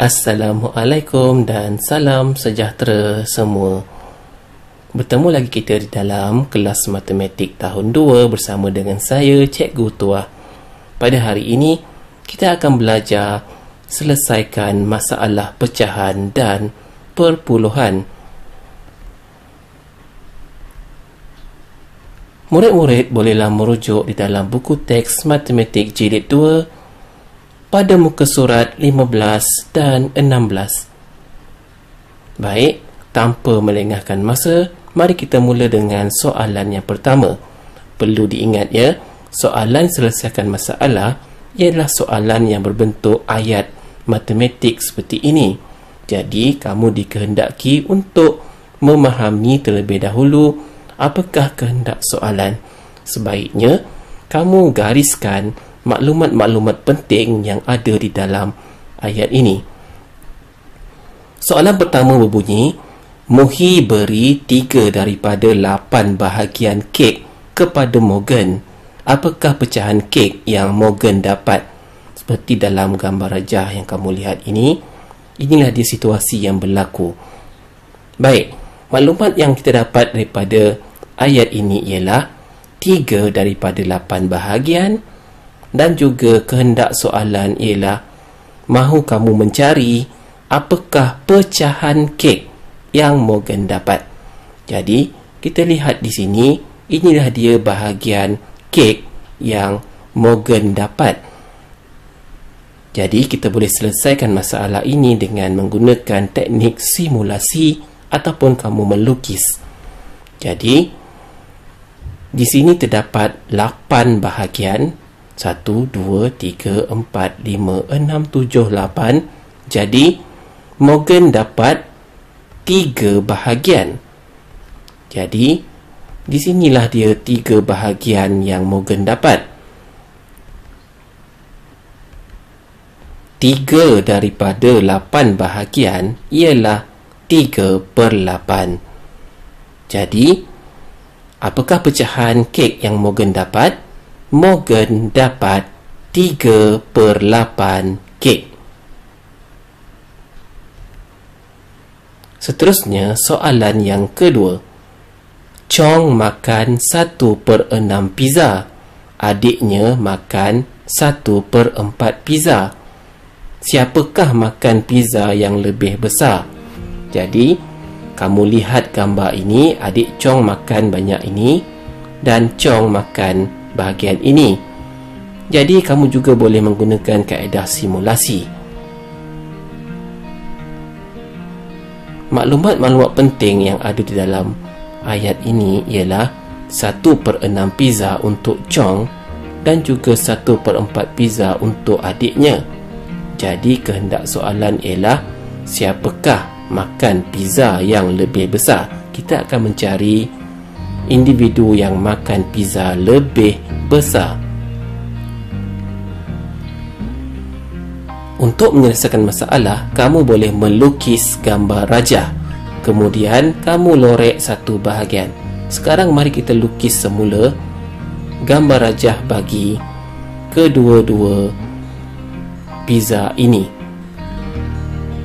Assalamualaikum dan salam sejahtera semua. Bertemu lagi kita di dalam kelas matematik tahun 2 bersama dengan saya, Cikgu Tuah. Pada hari ini, kita akan belajar selesaikan masalah pecahan dan perpuluhan. Murid-murid bolehlah merujuk di dalam buku teks matematik jilid 2 pada muka surat 15 dan 16. Baik, tanpa melengahkan masa, mari kita mula dengan soalan yang pertama. Perlu diingat ya, soalan selesaikan masalah ialah soalan yang berbentuk ayat matematik seperti ini. Jadi, kamu dikehendaki untuk memahami terlebih dahulu apakah kehendak soalan. Sebaiknya, kamu gariskan maklumat-maklumat penting yang ada di dalam ayat ini. Soalan pertama berbunyi, Muhi beri 3 daripada 8 bahagian kek kepada Morgan. Apakah pecahan kek yang Morgan dapat? Seperti dalam gambar rajah yang kamu lihat ini, inilah dia situasi yang berlaku. Baik, maklumat yang kita dapat daripada ayat ini ialah 3 daripada 8 bahagian. Dan juga kehendak soalan ialah mahu kamu mencari apakah pecahan kek yang Morgan dapat. Jadi, kita lihat di sini, inilah dia bahagian kek yang Morgan dapat. Jadi, kita boleh selesaikan masalah ini dengan menggunakan teknik simulasi ataupun kamu melukis. Jadi, di sini terdapat 8 bahagian. 1, 2, 3, 4, 5, 6, 7, 8. Jadi, Morgan dapat 3 bahagian. Jadi, di sinilah dia 3 bahagian yang Morgan dapat. 3 daripada 8 bahagian ialah 3/8. Jadi, apakah pecahan kek yang Morgan dapat? Morgan dapat 3/8 kek. Seterusnya, soalan yang kedua. Chong makan 1/6 pizza. Adiknya makan 1/4 pizza. Siapakah makan pizza yang lebih besar? Jadi, kamu lihat gambar ini, adik Chong makan banyak ini dan Chong makan bahagian ini. Jadi, kamu juga boleh menggunakan kaedah simulasi. Maklumat-maklumat penting yang ada di dalam ayat ini ialah 1/6 pizza untuk Chong dan juga 1/4 pizza untuk adiknya. Jadi, kehendak soalan ialah siapakah makan pizza yang lebih besar? Kita akan mencari individu yang makan pizza lebih besar. Untuk menyelesaikan masalah, kamu boleh melukis gambar rajah. Kemudian, kamu lorek satu bahagian. Sekarang, mari kita lukis semula gambar rajah bagi kedua-dua pizza ini.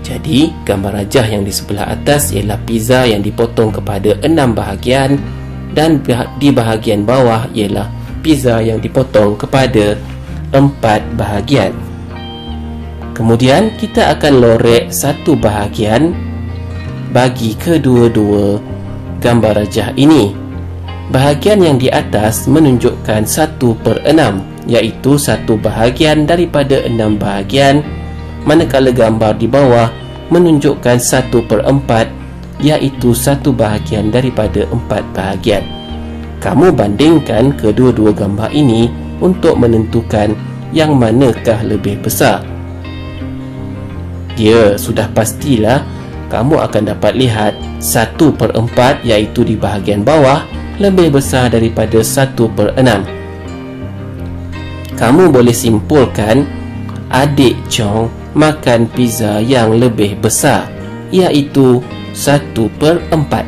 Jadi, gambar rajah yang di sebelah atas ialah pizza yang dipotong kepada 6 bahagian. Dan di bahagian bawah ialah pizza yang dipotong kepada 4 bahagian. Kemudian kita akan lorek satu bahagian bagi kedua-dua gambar rajah ini. Bahagian yang di atas menunjukkan 1/6, iaitu satu bahagian daripada 6 bahagian, manakala gambar di bawah menunjukkan 1/4, iaitu satu bahagian daripada 4 bahagian. Kamu bandingkan kedua-dua gambar ini untuk menentukan yang manakah lebih besar. Ya, sudah pastilah kamu akan dapat lihat 1/4, iaitu di bahagian bawah, lebih besar daripada 1/6. Kamu boleh simpulkan adik Chong makan pizza yang lebih besar, iaitu 1/4.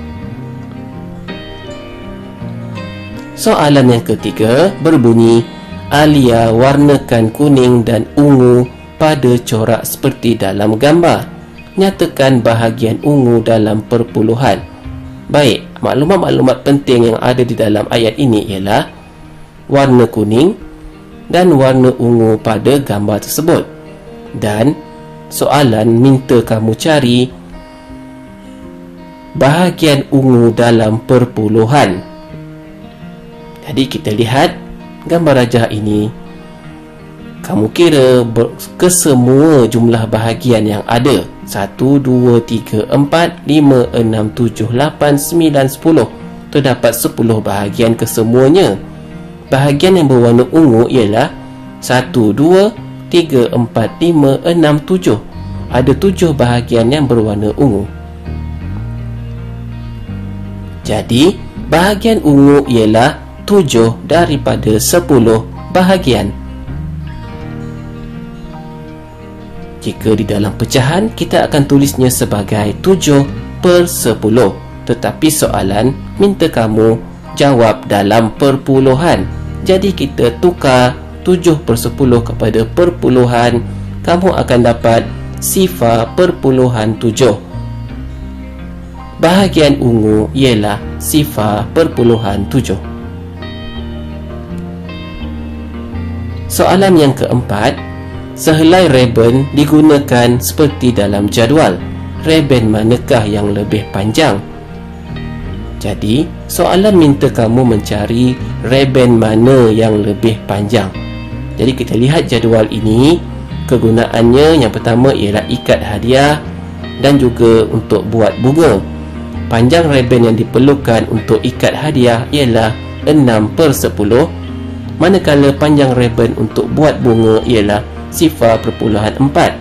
Soalan yang ketiga berbunyi, Alia warnakan kuning dan ungu pada corak seperti dalam gambar. Nyatakan bahagian ungu dalam perpuluhan. Baik, maklumat-maklumat penting yang ada di dalam ayat ini ialah warna kuning dan warna ungu pada gambar tersebut. Dan soalan minta kamu cari bahagian ungu dalam perpuluhan. Jadi kita lihat gambar rajah ini. Kamu kira kesemua jumlah bahagian yang ada. 1, 2, 3, 4, 5, 6, 7, 8, 9, 10. Terdapat 10 bahagian kesemuanya. Bahagian yang berwarna ungu ialah 1, 2, 3, 4, 5, 6, 7. Ada 7 bahagian yang berwarna ungu. Jadi, bahagian ungu ialah 7 daripada 10 bahagian. Jika di dalam pecahan, kita akan tulisnya sebagai 7/10. Tetapi soalan minta kamu jawab dalam perpuluhan. Jadi kita tukar 7/10 kepada perpuluhan. Kamu akan dapat sifar perpuluhan 7. Bahagian ungu ialah sifar perpuluhan 7. Soalan yang keempat, sehelai reben digunakan seperti dalam jadual. Reben manakah yang lebih panjang? Jadi, soalan minta kamu mencari reben mana yang lebih panjang. Jadi kita lihat jadual ini. Kegunaannya yang pertama ialah ikat hadiah dan juga untuk buat bunga. Panjang reben yang diperlukan untuk ikat hadiah ialah 6/10, manakala panjang reben untuk buat bunga ialah sifar perpuluhan 4.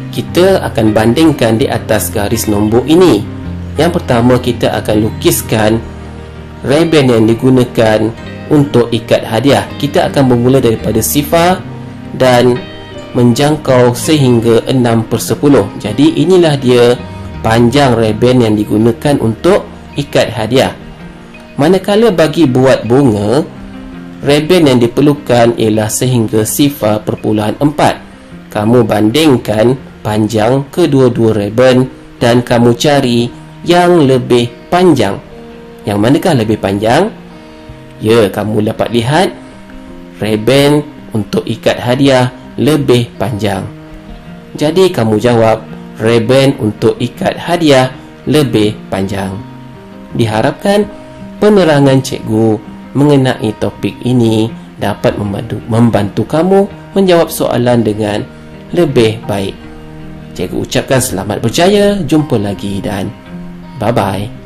Kita akan bandingkan di atas garis nombor ini. Yang pertama, kita akan lukiskan reben yang digunakan untuk ikat hadiah. Kita akan bermula daripada sifar dan menjangkau sehingga 6/10. Jadi inilah dia panjang reben yang digunakan untuk ikat hadiah. Manakala bagi buat bunga, reben yang diperlukan ialah sehingga sifar perpuluhan 4. Kamu bandingkan panjang kedua-dua reben dan kamu cari yang lebih panjang. Yang manakah lebih panjang? Ya, kamu dapat lihat reben untuk ikat hadiah lebih panjang. Jadi kamu jawab reben untuk ikat hadiah lebih panjang. Diharapkan penerangan cikgu mengenai topik ini dapat membantu kamu menjawab soalan dengan lebih baik. Cikgu ucapkan selamat berjaya, jumpa lagi dan bye-bye.